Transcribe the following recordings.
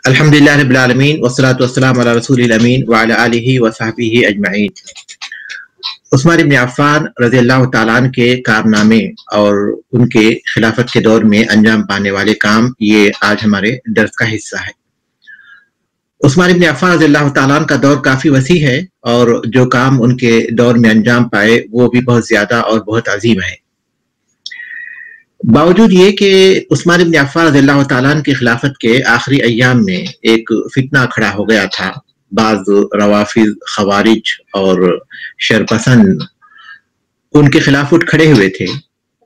الحمدللہ رب العالمین والصلاة والسلام علی رسول الامین وعلی آلہ وصحبہ اجمعین۔ عثمان بن عفان رضی اللہ تعالیٰ عنہ کے کارنامے اور ان کے خلافت کے دور میں انجام پانے والے کام، یہ آج ہمارے درس کا حصہ ہے۔ عثمان بن عفان رضی اللہ تعالیٰ عنہ کا دور کافی وسیع ہے اور جو کام ان کے دور میں انجام پائے وہ بھی بہت زیادہ اور بہت عظیم ہے۔ باوجود یہ کہ عثمان بن عفان رضی اللہ تعالیٰ عنہ کی خلافت کے آخری ایام میں ایک فتنہ کھڑا ہو گیا تھا، بعض روافض، خوارج اور شرپسند ان کے خلاف اٹھ کھڑے ہوئے تھے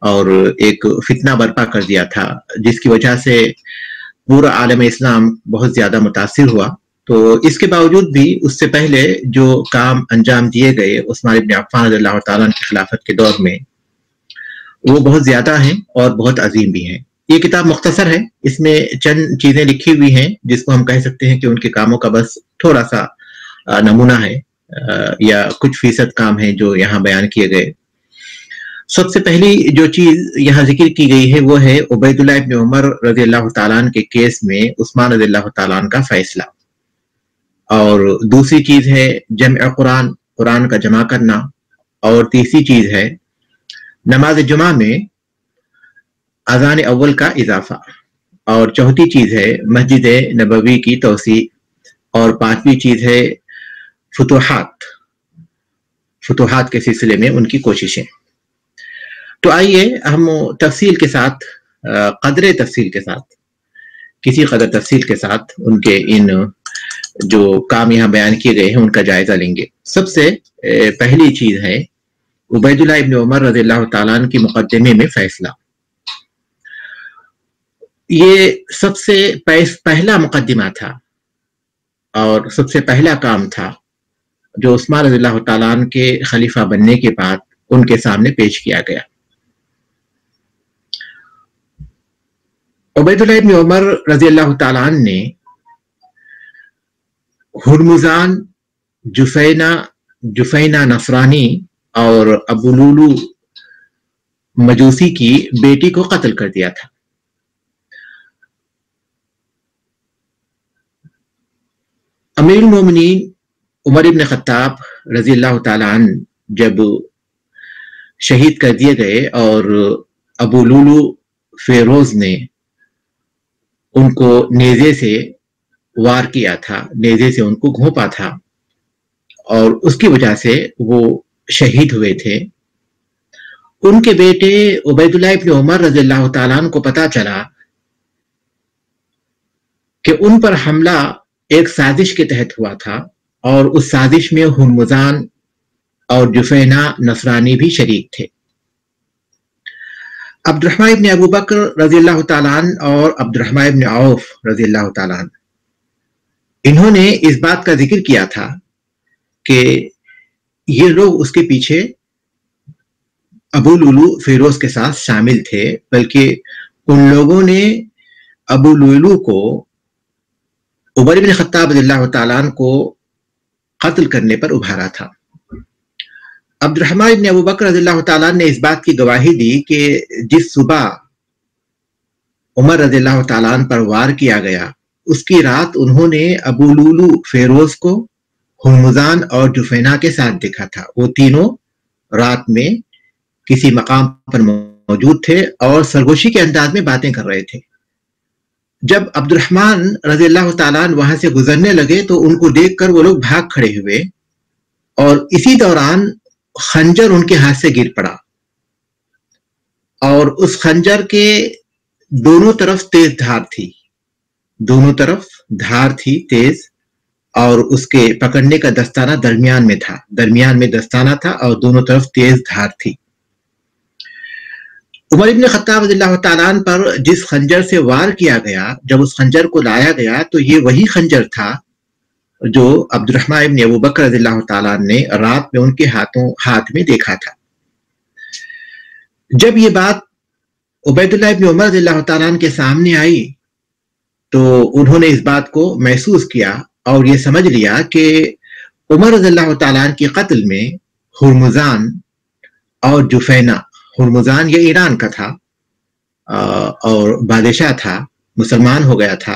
اور ایک فتنہ برپا کر دیا تھا، جس کی وجہ سے پورا عالم اسلام بہت زیادہ متاثر ہوا۔ تو اس کے باوجود بھی اس سے پہلے جو کام انجام دیے گئے عثمان بن عفان رضی اللہ تعالیٰ عنہ کی خلافت کے دور میں، وہ بہت زیادہ ہیں اور بہت عظیم بھی ہیں۔ یہ کتاب مختصر ہے، اس میں چند چیزیں لکھی ہوئی ہیں جس کو ہم کہہ سکتے ہیں کہ ان کے کاموں کا بس تھوڑا سا نمونہ ہے یا کچھ فیصد کام ہے جو یہاں بیان کیے گئے۔ سب سے پہلی جو چیز یہاں ذکر کی گئی ہے وہ ہے عبید اللہ ابن عمر رضی اللہ تعالیٰ عنہ کے کیس میں عثمان رضی اللہ تعالیٰ عنہ کا فیصلہ، اور دوسری چیز ہے جمع قرآن کا جمع کرنا، اور تیسری چیز ہے نماز جمعہ میں اذان اول کا اضافہ، اور چوتھی چیز ہے مسجد نبوی کی توسیع، اور پانچویں چیز ہے فتوحات کے سلسلے میں ان کی کوششیں۔ تو آئیے ہم تفصیل کے ساتھ، کسی قدر تفصیل کے ساتھ ان کے ان جو کام یہاں بیان کیے گئے ہیں ان کا جائزہ لیں گے۔ سب سے پہلی چیز ہے عبید اللہ ابن عمر رضی اللہ تعالیٰ عنہ کی مقدمے میں فیصلہ۔ یہ سب سے پہلا مقدمہ تھا اور سب سے پہلا کام تھا جو عثمان رضی اللہ تعالیٰ عنہ کے خلیفہ بننے کے بعد ان کے سامنے پیش کیا گیا۔ عبید اللہ ابن عمر رضی اللہ تعالیٰ عنہ نے ہرمزان، جفینہ نصرانی اور ابو لولو مجوسی کی بیٹی کو قتل کر دیا تھا۔ امیر المومنین عمر ابن خطاب رضی اللہ تعالیٰ عنہ جب شہید کر دیے گئے اور ابو لولو فیروز نے ان کو نیزے سے وار کیا تھا، نیزے سے ان کو گھونپا تھا اور اس کی وجہ سے وہ شہید ہوئے تھے۔ ان کے بیٹے عبید اللہ ابن عمر رضی اللہ تعالیٰ عنہ کو پتا چلا کہ ان پر حملہ ایک سازش کے تحت ہوا تھا اور اس سازش میں ہرمزان اور جفینہ نصرانی بھی شریک تھے۔ عبد الرحمن ابن ابو بکر رضی اللہ تعالیٰ عنہ اور عبد الرحمن ابن عوف رضی اللہ تعالیٰ عنہ، انہوں نے اس بات کا ذکر کیا تھا کہ یہ لوگ اس کے پیچھے ابو لولو فیروز کے ساتھ شامل تھے، بلکہ ان لوگوں نے ابو لولو کو عمر بن خطاب رضی اللہ تعالیٰ عنہ کو قتل کرنے پر ابھارا تھا۔ عبد الرحمن ابن ابو بکر رضی اللہ تعالیٰ عنہ نے اس بات کی گواہی دی کہ جس صبح عمر رضی اللہ تعالیٰ عنہ پر وار کیا گیا، اس کی رات انہوں نے ابو لولو فیروز کو ہرمزان اور جفینہ کے ساتھ دیکھا تھا۔ وہ تینوں رات میں کسی مقام پر موجود تھے اور سرگوشی کے انداز میں باتیں کر رہے تھے۔ جب عبد الرحمن رضی اللہ تعالیٰ عنہ وہاں سے گزرنے لگے تو ان کو دیکھ کر وہ لوگ بھاگ کھڑے ہوئے، اور اسی دوران خنجر ان کے ہاتھ سے گر پڑا، اور اس خنجر کے دونوں طرف تیز دھار تھی تیز، اور اس کے پکڑنے کا دستانہ درمیان میں دستانہ تھا اور دونوں طرف تیز دھار تھی۔ عمر ابن خطاب رضی اللہ تعالیٰ عنہ پر جس خنجر سے وار کیا گیا، جب اس خنجر کو لایا گیا تو یہ وہی خنجر تھا جو عبد الرحمن ابن ابو بکر رضی اللہ تعالیٰ عنہ نے رات میں ان کے ہاتھ میں دیکھا تھا۔ جب یہ بات عبید اللہ ابن عمر رضی اللہ تعالیٰ عنہ کے سامنے آئی تو انہوں نے اس بات کو محسوس کیا اور یہ سمجھ لیا کہ عمر رضی اللہ تعالیٰ عنہ کے قتل میں ہرمزان اور جفینہ، ہرمزان یہ ایران کا تھا اور بادشاہ تھا، مسلمان ہو گیا تھا،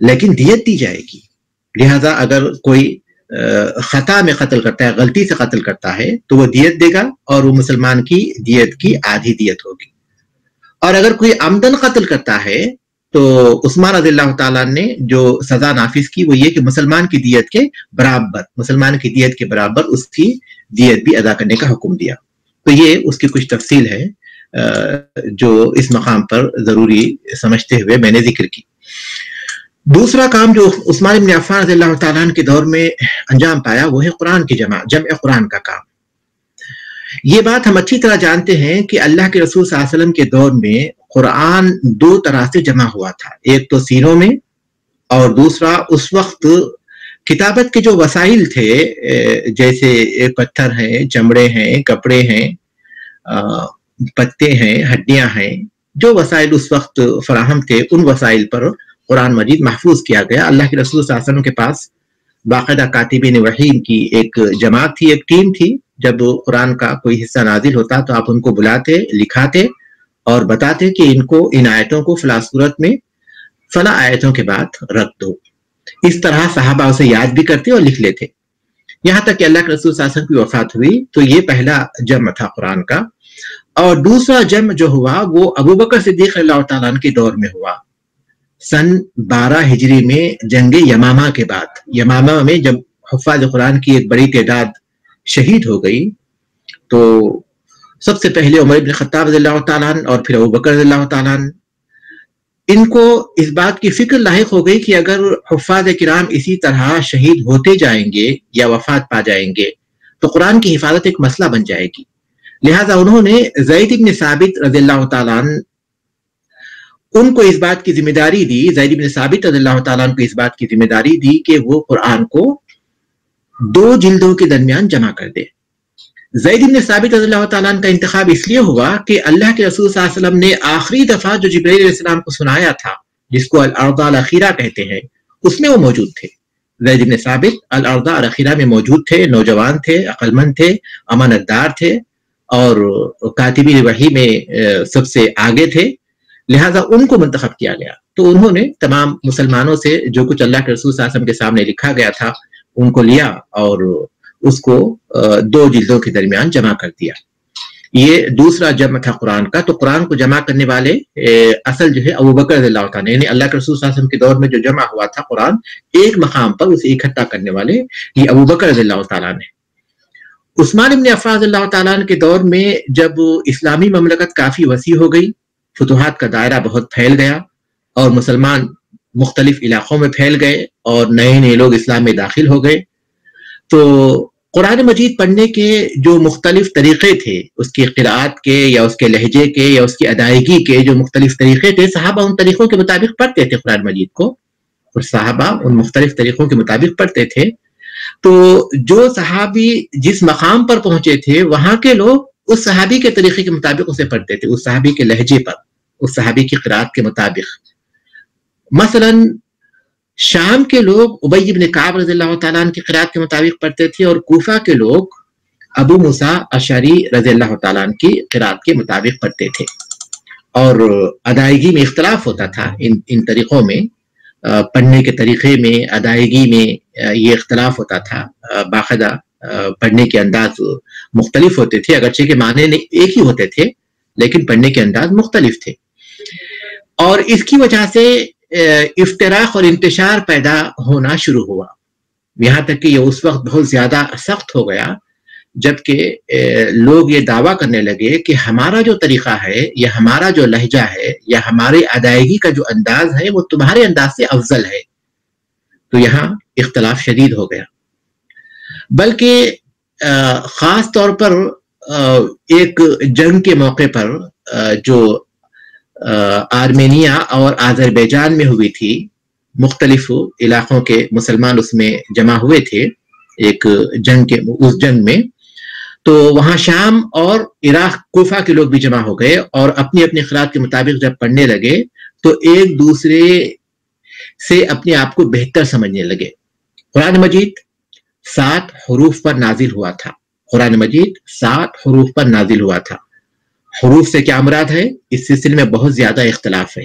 لیکن دیت دی جائے گی. لہذا اگر کوئی خطا میں قتل کرتا ہے، غلطی سے قتل کرتا ہے، تو وہ دیت دے گا اور وہ مسلمان کی دیت کی آدھی دیت ہوگی. اور اگر کوئی عمدن قتل کرتا ہے تو عثمان رضی اللہ تعالیٰ نے جو سزا نافذ کی وہ یہ کہ مسلمان کی دیت کے برابر اس کی دیت بھی ادا کرنے کا حکم دیا. تو یہ اس کی کچھ تفصیل ہے جو اس مقام پر ضروری سمجھتے ہوئے میں نے ذکر کی. دوسرا کام جو عثمان بن عفان رضی اللہ تعالیٰ عنہ کے دور میں انجام پایا وہ ہے قرآن کی جمع قرآن کا کام. یہ بات ہم اچھی طرح جانتے ہیں کہ اللہ کے رسول صلی اللہ علیہ وسلم کے دور میں قرآن دو طرح سے جمع ہوا تھا. ایک تو سینوں میں، اور دوسرا اس وقت کتابت کے جو وسائل تھے جیسے پتھر ہیں، چمڑے ہیں، کپڑے ہیں، پتے ہیں، ہڈیاں ہیں، جو وسائل اس وقت فراہم تھے ان وسائل پر قرآن مجید محفوظ کیا گیا. اللہ کے رسول صلی اللہ علیہ وسلم کے پاس باقاعدہ کاتبین وحی کی ایک جماعت تھی، ایک ٹیم تھی. جب قرآن کا کوئی حصہ نازل ہوتا تو آپ ان کو بلاتے، لکھاتے اور بتاتے کہ ان آیتوں کو فلاں صورت میں فلاں آیتوں کے بعد رکھ دو. اس طرح صحابہ اسے یاد بھی کرتے اور لکھ لیتے. یہاں تک کہ اللہ کے رسول صلی اللہ علیہ وسلم کی وفات ہوئی تو یہ پہلا جمع تھا قرآن کا. اور دوسرا جمع جو ہوا وہ ابو بکر صدیق رضی اللہ تعالیٰ عنہ کے دور میں ہوا، سن 12 ہجری میں جنگ یمامہ کے بعد. یمامہ میں جب حفاظ قرآن کی ایک بڑی تعداد شہید ہو گئی تو سب سے پہلے عمر بن خطاب رضی اللہ تعالیٰ عنہ اور پھر ابو بکر رضی اللہ تعالیٰ عنہ، ان کو اس بات کی فکر لاحق ہو گئی کہ اگر حفاظ کرام اسی طرح شہید ہوتے جائیں گے یا وفات پا جائیں گے تو قرآن کی حفاظت ایک مسئلہ بن جائے گی. لہٰذا انہوں نے زید بن ثابت رضی اللہ تعالیٰ عنہ ان کو اس بات کی ذمہ داری دی، زید بن ثابت رضی اللہ تعالیٰ عنہ کو اس بات کی ذمہ داری دی کہ وہ قرآن کو 2 جلدوں کے درمیان جمع کر دے. زید بن ثابت رضی اللہ تعالیٰ عنہ کا انتخاب اس لیے ہوا کہ اللہ کے رسول صلی اللہ علیہ وسلم نے آخری دفعہ جو جبرائیل علیہ السلام کو سنایا تھا، جس کو الارض الاخیرہ کہتے ہیں، اس میں وہ موجود تھے. زید بن ثابت الارض الاخیرہ میں موجود تھے، نوجوان تھے، عقل مند تھے، امانت دار تھے اور کاتبین وحی میں سب سے آگے تھے. لہٰذا ان کو منتخب کیا گیا. تو انہوں نے تمام مسلمانوں سے جو کچھ اللہ کے رسول صلی اللہ علیہ وسلم کے سامنے لکھا گیا تھا ان کو لیا اور اس کو 2 جلدوں کے درمیان جمع کر دیا. یہ دوسرا جمع تھا قرآن کا. تو قرآن کو جمع کرنے والے اصل جو ہے ابو بکر رضی اللہ تعالیٰ، یعنی اللہ کے رسول صلی اللہ علیہ وسلم کے دور میں جو جمع ہوا تھا قرآن ایک مقام پر اسے اکٹھا کرنے والے یہ ابو بکر رضی اللہ تعالیٰ نے. عثمان بن عفان رضی اللہ تعالیٰ کے دور میں جب اسلامی مملکت کافی وسیع ہو گئی، فتوحات کا دائرہ بہت پھیل گیا اور مسلمان مختلف علاقوں میں پھیل گئے اور نئے لوگ اسلام میں داخل ہو گئے، تو قرآن مجید پڑھنے کے جو مختلف طریقے تھے، اس کی قراءت کے یا اس کے لہجے کے یا اس کی ادائیگی کے جو مختلف طریقے تھے، صحابہ ان طریقوں کے مطابق پڑھتے تھے قرآن مجید کو، اور صحابہ ان مختلف طریقوں کے مطابق پڑھتے تھے. تو جو صحابی جس مقام پر پہنچے تھے وہاں کے لوگ اس صحابی کے طریقے کے مطابق اسے پڑھتے تھے، اس صحابی کے لہجے پر، اس صحابی کی قراءت کے مطابق. مثلا شام کے لوگ ابی بن کعب رضی اللہ تعالیٰ عنہ کی قراءت کے مطابق پڑھتے تھے اور کوفہ کے لوگ ابو موسیٰ اشعری رضی اللہ تعالیٰ عنہ کی قراءت کے مطابق پڑھتے تھے. اور ادائیگی میں اختلاف ہوتا تھا ان طریقوں میں، پڑھنے کے طریقے میں، ادائیگی میں یہ اختلاف ہوتا تھا. باقاعدہ پڑھنے کے انداز مختلف ہوتے تھے، اگرچہ کہ معنی ایک ہی ہوتے تھے لیکن پڑھنے کے انداز مختلف تھے. اور اس کی وجہ سے افتراق اور انتشار پیدا ہونا شروع ہوا، یہاں تک کہ یہ اس وقت بہت زیادہ سخت ہو گیا جبکہ لوگ یہ دعویٰ کرنے لگے کہ ہمارا جو طریقہ ہے یا ہمارا جو لہجہ ہے یا ہمارے ادائیگی کا جو انداز ہے وہ تمہارے انداز سے افضل ہے. تو یہاں اختلاف شدید ہو گیا. بلکہ خاص طور پر ایک جنگ کے موقع پر جو آرمینیا اور آذربائیجان میں ہوئی تھی، مختلف علاقوں کے مسلمان اس میں جمع ہوئے تھے ایک اس جنگ میں، تو وہاں شام اور عراق کوفہ کے لوگ بھی جمع ہو گئے اور اپنی اپنی قراءت کے مطابق جب پڑھنے لگے تو ایک دوسرے سے اپنے آپ کو بہتر سمجھنے لگے. قرآن مجید 7 حروف پر نازل ہوا تھا. قرآن مجید 7 حروف پر نازل ہوا تھا. حروف سے کیا مراد ہے اس سلسلے میں بہت زیادہ اختلاف ہے.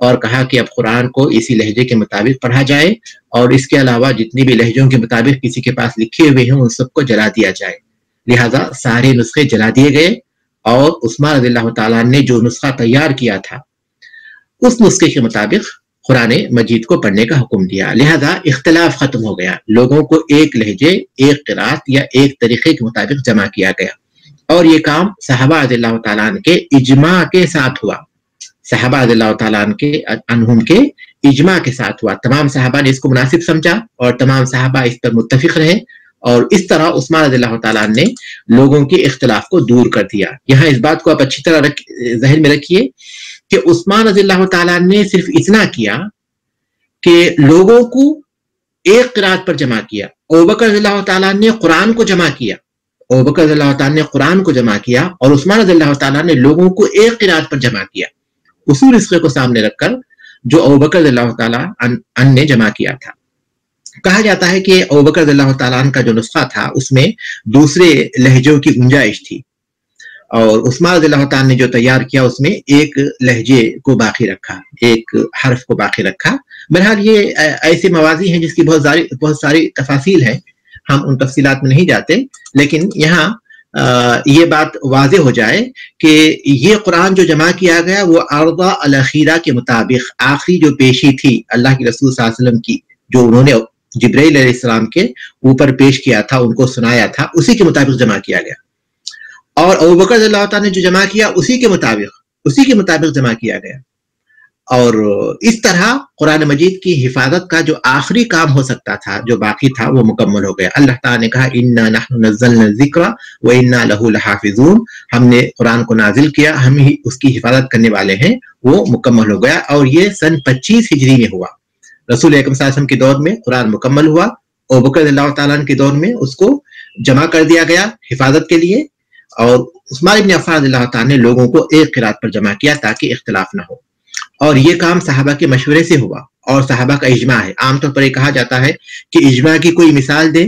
اور کہا کہ اب قرآن کو اسی لہجے کے مطابق پڑھا جائے اور اس کے علاوہ جتنی بھی لہجوں کے مطابق کسی کے پاس لکھے ہوئے ہیں ان سب کو جلا دیا جائے. لہذا سارے نسخے جلا دیے گئے اور عثمان رضی اللہ تعالیٰ نے جو نسخہ تیار کیا تھا اس نسخے کے مطابق قرآن مجید کو پڑھنے کا حکم دیا. لہذا اختلاف ختم ہو گیا، لوگوں کو ایک لہجے، ایک قرات یا ایک طریقے کے مطابق جمع کیا گیا اور یہ کام صحابہ رضی اللہ تعالیٰ عنہ کے اجماع کے ساتھ ہوا. صحابہ رضی اللہ تعالیٰ عنہم کے اجماع کے ساتھ ہوا. تمام صحابہ نے اس کو مناسب سمجھا اور تمام صحابہ اس پر متفق رہے اور اس طرح عثمان رضی اللہ تعالیٰ عنہ نے لوگوں کے اختلاف کو دور کر دیا. یہاں اس بات کو آپ اچھی طرح ذہن میں رکھیے کہ عثمان رضی اللہ تعالیٰ نے صرف اتنا کیا کہ لوگوں کو ایک قرات پر جمع کیا. ابوبکر رضی اللہ تعالیٰ نے قرآن کو جمع کیا، ابوبکر رضی اللہ تعالیٰ نے قرآن کو جمع کیا اور عثمان رضی اللہ تعالیٰ نے لوگوں کو ایک قرات پر جمع کیا، اصول نسخے کو سامنے رکھ کر جو ابوبکر رضی اللہ تعالیٰ عنہ نے جمع کیا تھا. کہا جاتا ہے کہ ابوبکر رضی اللہ تعالیٰ عنہ کا جو نسخہ تھا اس میں دوسرے لہجوں کی گنجائش تھی اور عثمان رضی اللہ تعالیٰ نے جو تیار کیا اس میں ایک لہجے کو باقی رکھا، ایک حرف کو باقی رکھا. بہرحال یہ ایسے موازی ہیں جس کی بہت ساری تفاصیل ہیں، ہم ان تفصیلات میں نہیں جاتے، لیکن یہاں یہ بات واضح ہو جائے کہ یہ قرآن جو جمع کیا گیا وہ عرضہ الاخیرہ کے مطابق آخری جو پیشی تھی اللہ کے رسول صلی اللہ علیہ وسلم کی، جو انہوں نے جبرائیل علیہ السلام کے اوپر پیش کیا تھا، ان کو سنایا تھا، اسی کے مطابق جمع کیا گیا. اور ابوبکر رضی اللہ تعالیٰ نے جو جمع کیا اسی کے مطابق جمع کیا گیا. اور اس طرح قرآن مجید کی حفاظت کا جو آخری کام ہو سکتا تھا، جو باقی تھا، وہ مکمل ہو گیا. اللہ تعالیٰ نے کہا اِنَّا نَحْنُ نَزَّلْنَا الذِّكْرَ وَإِنَّا لَهُ لَحَافِظُونَ، ہم نے قرآن کو نازل کیا، ہم ہی اس کی حفاظت کرنے والے ہیں. وہ مکمل ہو گیا اور یہ سن 25 ہجری میں ہوا. رسول اکرم صلی اللہ علیہ وسلم کے دور میں قرآن مکمل ہوا، ابوبکر رضی اللہ تعالیٰ عنہ کے دور میں اس کو جمع کر دیا گیا حفاظت کے لیے، اور عثمان بن عفان رضی اللہ تعالیٰ نے لوگوں کو ایک قرات پر جمع کیا تاکہ اختلاف نہ ہو. اور یہ کام صحابہ کے مشورے سے ہوا اور صحابہ کا اجماع ہے. عام طور پر یہ کہا جاتا ہے کہ اجماع کی کوئی مثال دیں،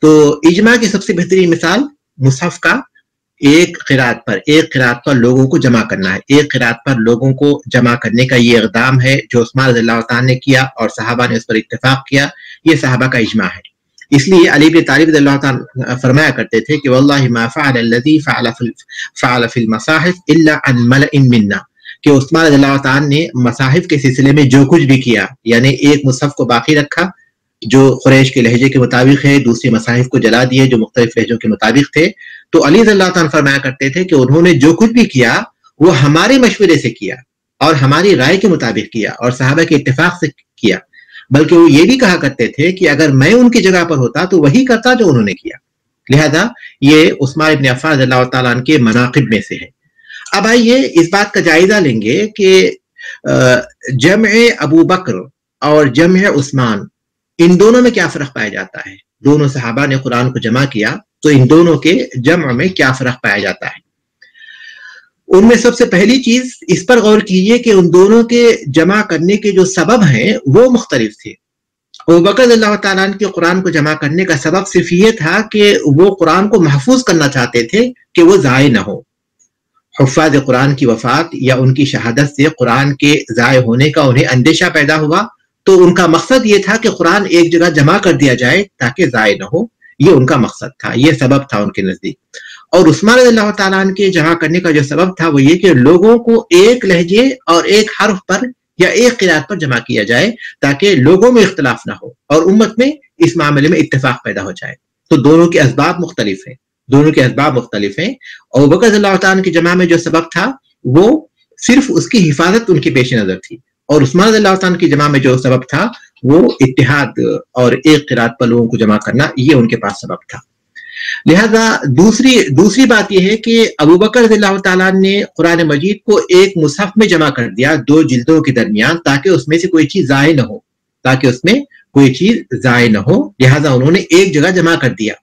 تو اجماع کی سب سے بہترین مثال مصحف کا ایک قرات پر لوگوں کو جمع کرنا ہے. ایک قرات پر لوگوں کو جمع کرنے کا یہ اقدام ہے جو عثمان رضی اللہ تعالیٰ نے کیا اور صحابہ نے اس پر اتفاق کیا. یہ صحابہ کا اجماع ہے. اس لیے علی بن طالب رضی اللہ تعالیٰ فرمایا کرتے تھے کہ واللہ ما فعل الذی فعل فی المصاحف الا عن ملئ منا، کہ عثمان رضی اللہ تعالیٰ نے مصاحف کے سلسلے میں جو کچھ بھی کیا، یعنی ایک مصحف کو باقی رکھا جو قریش کے لہجے کے مطابق ہے، دوسرے مصاحف کو جلا دیے جو مختلف لہجوں کے مطابق تھے. تو علی رضی اللہ تعالیٰ فرمایا کرتے تھے کہ انہوں نے جو کچھ بھی کیا وہ ہمارے مشورے سے کیا اور ہماری رائے کے مطابق کیا اور صحابہ کے اتفاق سے کیا. بلکہ وہ یہ بھی کہا کرتے تھے کہ اگر میں ان کی جگہ پر ہوتا تو وہی کرتا جو انہوں نے کیا. لہذا یہ عثمان بن عفان رضی اللہ تعالیٰ عنہ کے مناقب میں سے ہے. اب آئیے اس بات کا جائزہ لیں گے کہ جمع ابو بکر اور جمع عثمان، ان دونوں میں کیا فرق پایا جاتا ہے. دونوں صحابہ نے قرآن کو جمع کیا، تو ان دونوں کے جمع میں کیا فرق پایا جاتا ہے. ان میں سب سے پہلی چیز اس پر غور کیجیے کہ ان دونوں کے جمع کرنے کے جو سبب ہیں وہ مختلف تھے. ابوبکر رضی اللہ تعالیٰ عنہ کے قرآن کو جمع کرنے کا سبب صرف یہ تھا کہ وہ قرآن کو محفوظ کرنا چاہتے تھے کہ وہ ضائع نہ ہو. حفاظ قرآن کی وفات یا ان کی شہادت سے قرآن کے ضائع ہونے کا انہیں اندیشہ پیدا ہوا، تو ان کا مقصد یہ تھا کہ قرآن ایک جگہ جمع کر دیا جائے تاکہ ضائع نہ ہو. یہ ان کا مقصد تھا، یہ سبب تھا ان کے نزدیک. اور عثمان رضی اللہ تعالیٰ عنہ کے جمع کرنے کا جو سبب تھا وہ یہ کہ لوگوں کو ایک لہجے اور ایک حرف پر یا ایک قرات پر جمع کیا جائے تاکہ لوگوں میں اختلاف نہ ہو اور امت میں اس معاملے میں اتفاق پیدا ہو جائے. تو دونوں کے اسباب مختلف ہیں. ابوبکر رضی اللہ تعالیٰ عنہ کی جمع میں جو سبب تھا وہ صرف اس کی حفاظت ان کے پیش نظر تھی، اور عثمان رضی اللہ تعالیٰ عنہ کی جمع میں جو سبب تھا وہ اتحاد اور ایک قرات پر لوگوں کو جمع کرنا، یہ ان کے پاس سبب تھا. لہذا دوسری بات یہ ہے کہ ابوبکر رضی اللہ تعالیٰ نے قرآن مجید کو ایک مصحف میں جمع کر دیا 2 جلدوں کے درمیان تاکہ اس میں سے کوئی چیز ضائع نہ ہو. لہذا انہوں نے ایک جگہ جمع کر دیا.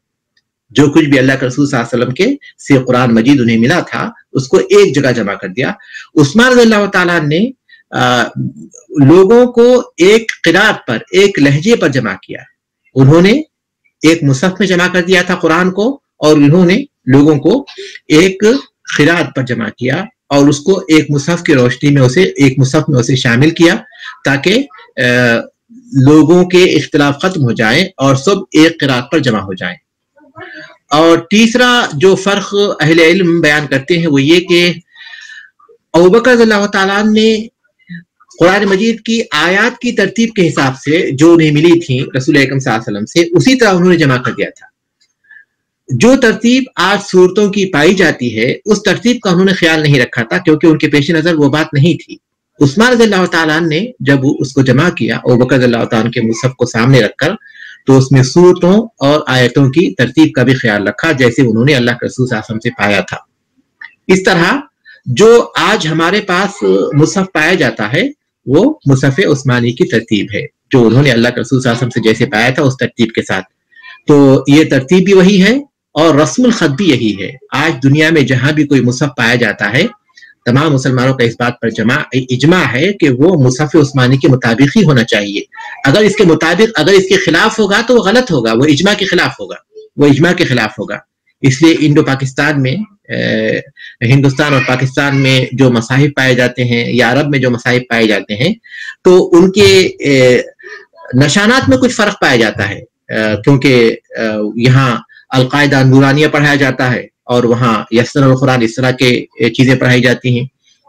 جو کچھ بھی اللہ کے رسول صلی اللہ علیہ وسلم کے سے قرآن مجید انہیں ملا تھا اس کو ایک جگہ جمع کر دیا. عثمان رضی اللہ تعالیٰ نے لوگوں کو ایک قرات پر، ایک لہجے پر جمع کیا. انہوں نے ایک مصحف میں جمع کر دیا تھا قرآن کو، اور انہوں نے لوگوں کو ایک قرات پر جمع کیا اور اس کو ایک مصحف کی روشنی میں ایک مصحف میں اسے شامل کیا تاکہ لوگوں کے اختلاف ختم ہو جائیں اور سب ایک قرات پر جمع ہو جائیں۔ اور تیسرا جو فرق اہل علم بیان کرتے ہیں وہ یہ کہ ابوبکر رضی اللہ تعالیٰ نے قرآن مجید کی آیات کی ترتیب کے حساب سے جو انہیں ملی تھی رسول اکرم صلی اللہ علیہ وسلم سے، اسی طرح انہوں نے جمع کر دیا تھا۔ جو ترتیب آج صورتوں کی پائی جاتی ہے اس ترتیب کا انہوں نے خیال نہیں رکھا تھا، کیونکہ ان کے پیش نظر وہ بات نہیں تھی۔ عثمان رضی اللہ تعالیٰ نے جب اس کو جمع کیا ابوبکر رضی اللہ تعالیٰ کے مصحف کو سامنے رکھ کر، تو اس میں صورتوں اور آیتوں کی ترتیب کا بھی خیال رکھا جیسے انہوں نے اللہ کے رسول صلی اللہ علیہ وسلم سے پایا تھا۔ اس طرح جو آج ہمارے پاس مصحف پایا جاتا ہے وہ مصحف عثمانی کی ترتیب ہے، جو انہوں نے اللہ کے رسول صلی اللہ علیہ وسلم سے جیسے پایا تھا اس ترتیب کے ساتھ۔ تو یہ ترتیب بھی وہی ہے اور رسم الخط بھی یہی ہے۔ آج دنیا میں جہاں بھی کوئی مصحف پایا جاتا ہے تمام مسلمانوں کا اس بات پر اجماع ہے کہ وہ مصحف عثمانی کے مطابق ہی ہونا چاہیے۔ اگر اس کے مطابق، اگر اس کے خلاف ہوگا تو وہ غلط ہوگا، وہ اجماع کے خلاف ہوگا، وہ اجماع کے خلاف ہوگا۔ اس لیے انڈو پاکستان میں، ہندوستان اور پاکستان میں جو مصاحف پائے جاتے ہیں یا عرب میں جو مصاحف پائے جاتے ہیں تو ان کے نشانات میں کچھ فرق پایا جاتا ہے، کیونکہ یہاں القاعدہ نورانیہ پڑھایا جاتا ہے اور وہاں یسر القرآن اس طرح کے چیزیں پڑھائی جاتی ہیں،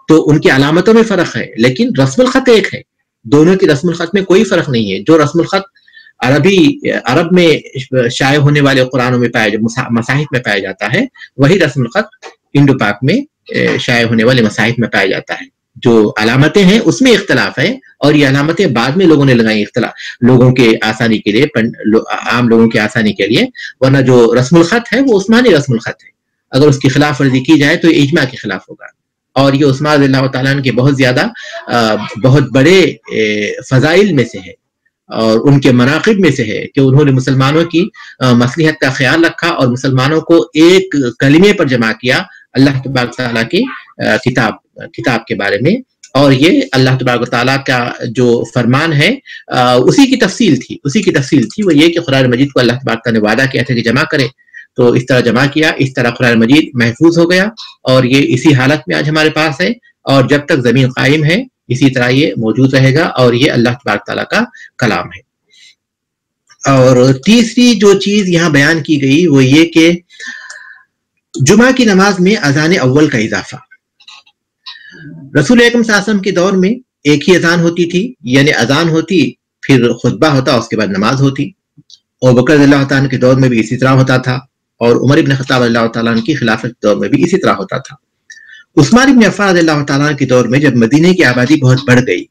تو ان کی علامتوں میں فرق ہے، لیکن رسم الخط ایک ہے۔ دونوں کی رسم الخط میں کوئی فرق نہیں ہے۔ جو رسم الخط عرب میں شائع ہونے والے قرآنوں میں مصاحف میں پایا جاتا ہے، وہی رسم الخط انڈو پاک میں شائع ہونے والے مصاحف میں پایا جاتا ہے۔ جو علامتیں ہیں اس میں اختلاف ہے، اور یہ علامتیں بعد میں لوگوں نے لگائی لوگوں کے آسانی کے لیے، عام لوگوں کی آسانی کے لیے، ورنہ جو رسم الخط ہے وہ عثمانی رسم الخط ہے۔ اگر اس کی خلاف ورزی کی جائے تو اجماع کے خلاف ہوگا۔ اور یہ عثمان رضی اللہ تعالیٰ عنہ کے بہت بڑے فضائل میں سے ہے اور ان کے مناقب میں سے ہے کہ انہوں نے مسلمانوں کی مصلحت کا خیال رکھا اور مسلمانوں کو ایک کلمے پر جمع کیا اللہ تبارک تعالیٰ کی کتاب کے بارے میں۔ اور یہ اللہ تبارک تعالیٰ کا جو فرمان ہے اسی کی تفصیل تھی، وہ یہ کہ قرآن مجید کو اللہ تبارک تعالیٰ نے وعدہ کیا تھا کہ جمع کرے، تو اس طرح جمع کیا، اس طرح قرآن مجید محفوظ ہو گیا اور یہ اسی حالت میں آج ہمارے پاس ہے، اور جب تک زمین قائم ہے اسی طرح یہ موجود رہے گا، اور یہ اللہ تبارک تعالیٰ کا کلام ہے۔ اور تیسری جو چیز یہاں بیان کی گئی وہ یہ کہ جمعہ کی نماز میں اذان اول کا اضافہ۔ رسول اکرم صلی اللہ علیہ وسلم کے دور میں ایک ہی اذان ہوتی تھی، یعنی اذان ہوتی پھر خطبہ ہوتا، اس کے بعد نماز ہوتی۔ ابوبکر رضی اللہ تعالیٰ کے دور میں بھی اسی طرح ہوتا تھا، اور عمر ابن خطاب رضی اللہ تعالیٰ کی خلافت کے دور میں بھی اسی طرح ہوتا تھا۔ عثمان ابن عفان رضی اللہ تعالیٰ کے دور میں جب مدینے کی آبادی بہت بڑھ گئی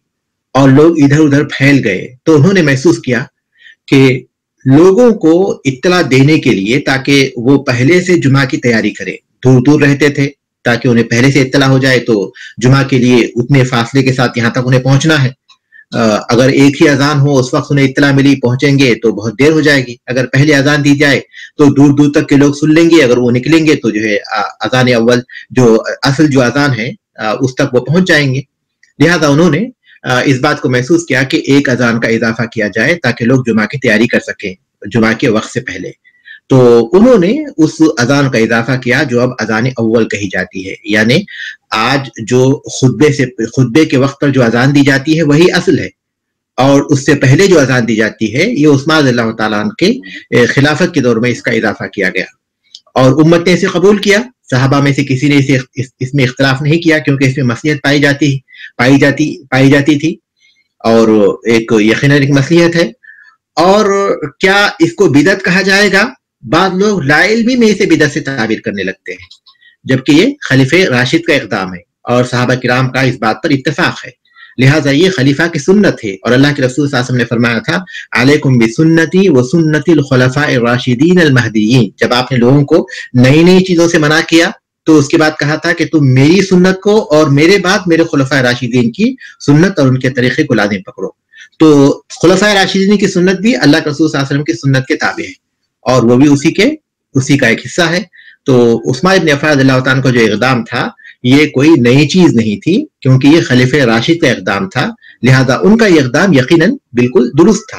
اور لوگ ادھر ادھر پھیل گئے تو انہوں نے محسوس کیا کہ لوگوں کو اطلاع دینے کے لیے تاکہ وہ پہلے سے جمعہ کی تیاری کریں، دور دور رہتے تھے تاکہ انہیں پہلے سے اطلاع ہو جائے، تو جمعہ کے لیے اتنے فاصلے کے ساتھ یہاں تک انہیں پہنچنا ہے۔ اگر ایک ہی اذان ہو اس وقت انہیں اطلاع ملی پہنچیں گے تو بہت دیر ہو جائے گی، اگر پہلے اذان دی جائے تو دور دور تک کے لوگ سن لیں گے، اگر وہ نکلیں گے تو جو ہے اذان اول جو اصل جو اذان ہے اس تک وہ پہنچ جائیں گے۔ لہذا انہوں نے اس بات کو محسوس کیا کہ ایک اذان کا اضافہ کیا جائے تاکہ لوگ جمعہ کی تیاری کر سکیں جمعہ کے وقت سے پہلے۔ تو انہوں نے اس اذان کا اضافہ کیا جو اب اذان اول کہی جاتی ہے، یعنی آج جو خطبے کے وقت پر جو اذان دی جاتی ہے وہی اصل ہے، اور اس سے پہلے جو اذان دی جاتی ہے یہ عثمان رضی اللہ تعالیٰ عنہ کے خلافت کے دور میں اس کا اضافہ کیا گیا، اور امت نے اسے قبول کیا۔ صحابہ میں سے کسی نے اس میں اختلاف نہیں کیا، کیونکہ اس میں مصلحت پائی جاتی تھی، اور ایک یقیناً ایک مصلحت ہے۔ اور کیا اس کو بدعت کہا جائے گا؟ بعض لوگ لا علمی میں اسے بدعت سے تعبیر کرنے لگتے ہیں، جبکہ یہ خلیفہ راشد کا اقدام ہے اور صحابہ کرام کا اس بات پر اتفاق ہے، لہٰذا یہ خلیفہ کی سنت ہے، اور اللہ کے رسول صلی اللہ علیہ وسلم نے فرمایا تھا علیکم بسنتی و سنت الخلفاء الراشدین المہدیین۔ جب آپ نے لوگوں کو نئی نئی چیزوں سے منع کیا تو اس کے بعد کہا تھا کہ تم میری سنت کو اور میرے بعد میرے خلفاء راشدین کی سنت اور ان کے طریقے کو لازم پکڑو۔ تو خلفاء راشدین کی سنت بھی اللہ کے رسول صلی اللہ علیہ وسلم کی سنت کے تابع ہے، اور وہ بھی اسی کا ایک حصہ ہے۔ تو عثمان ابن عفان رضی اللہ تعالیٰ کا جو اقدام تھا یہ کوئی نئی چیز نہیں تھی، کیونکہ یہ خلیفہ راشد کا اقدام تھا، لہذا ان کا یہ اقدام یقیناً بالکل درست تھا۔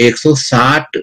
160